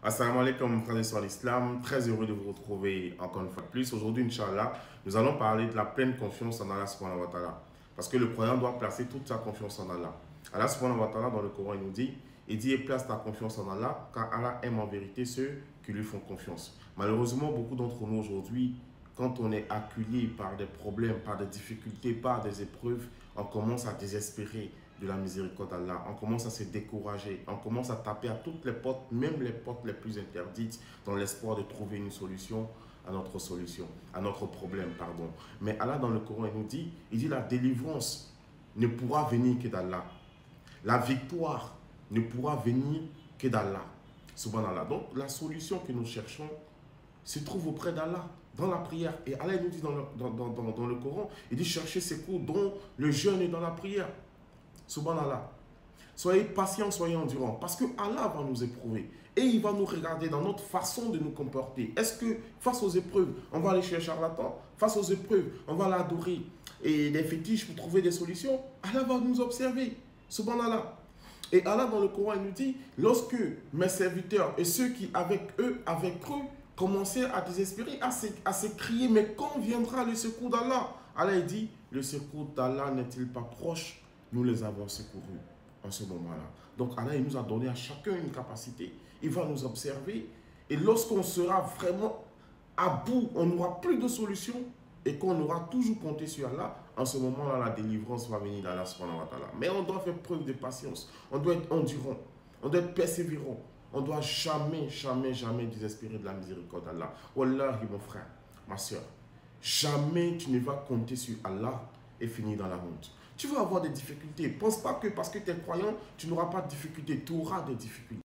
Assalamu alaikum, frères et sœurs d'Islam. Très heureux de vous retrouver encore une fois de plus. Aujourd'hui, Inch'Allah, nous allons parler de la pleine confiance en Allah subhanahu wa ta'ala. Parce que le croyant doit placer toute sa confiance en Allah. Allah subhanahu wa ta'ala, dans le Coran, il nous dit, et place ta confiance en Allah, car Allah aime en vérité ceux qui lui font confiance. Malheureusement, beaucoup d'entre nous aujourd'hui, quand on est acculé par des problèmes, par des difficultés, par des épreuves, on commence à désespérer de la miséricorde d'Allah. On commence à se décourager. On commence à taper à toutes les portes, même les portes les plus interdites, dans l'espoir de trouver une solution à notre problème, pardon. Mais Allah, dans le Coran, il dit la délivrance ne pourra venir que d'Allah. La victoire ne pourra venir que d'Allah. Subhanallah. Donc, la solution que nous cherchons se trouve auprès d'Allah, dans la prière. Et Allah nous dit dans le Coran, il dit chercher ses cours dont le jeûne est dans la prière. Subhanallah. Soyez patients, soyez endurants, parce que Allah va nous éprouver et il va nous regarder dans notre façon de nous comporter. Est-ce que face aux épreuves, on va aller chez un charlatan? Face aux épreuves, on va l'adorer et des fétiches pour trouver des solutions? Allah va nous observer. Subhanallah. Et Allah dans le Coran, il nous dit, lorsque mes serviteurs et ceux qui avec eux commençaient à désespérer, à se crier, mais quand viendra le secours d'Allah? Allah il dit, le secours d'Allah n'est-il pas proche? Nous les avons secourus en ce moment-là. Donc Allah il nous a donné à chacun une capacité. Il va nous observer. Et lorsqu'on sera vraiment à bout, on n'aura plus de solution et qu'on aura toujours compté sur Allah, en ce moment-là, la délivrance va venir d'Allah subhanahu wa ta'ala. Mais on doit faire preuve de patience. On doit être endurant. On doit être persévérant. On ne doit jamais, jamais, jamais désespérer de la miséricorde d'Allah. Wallahi, mon frère, ma soeur, jamais tu ne vas compter sur Allah et finir dans la honte. Tu vas avoir des difficultés. Pense pas que parce que tu es croyant, tu n'auras pas de difficultés. Tu auras des difficultés.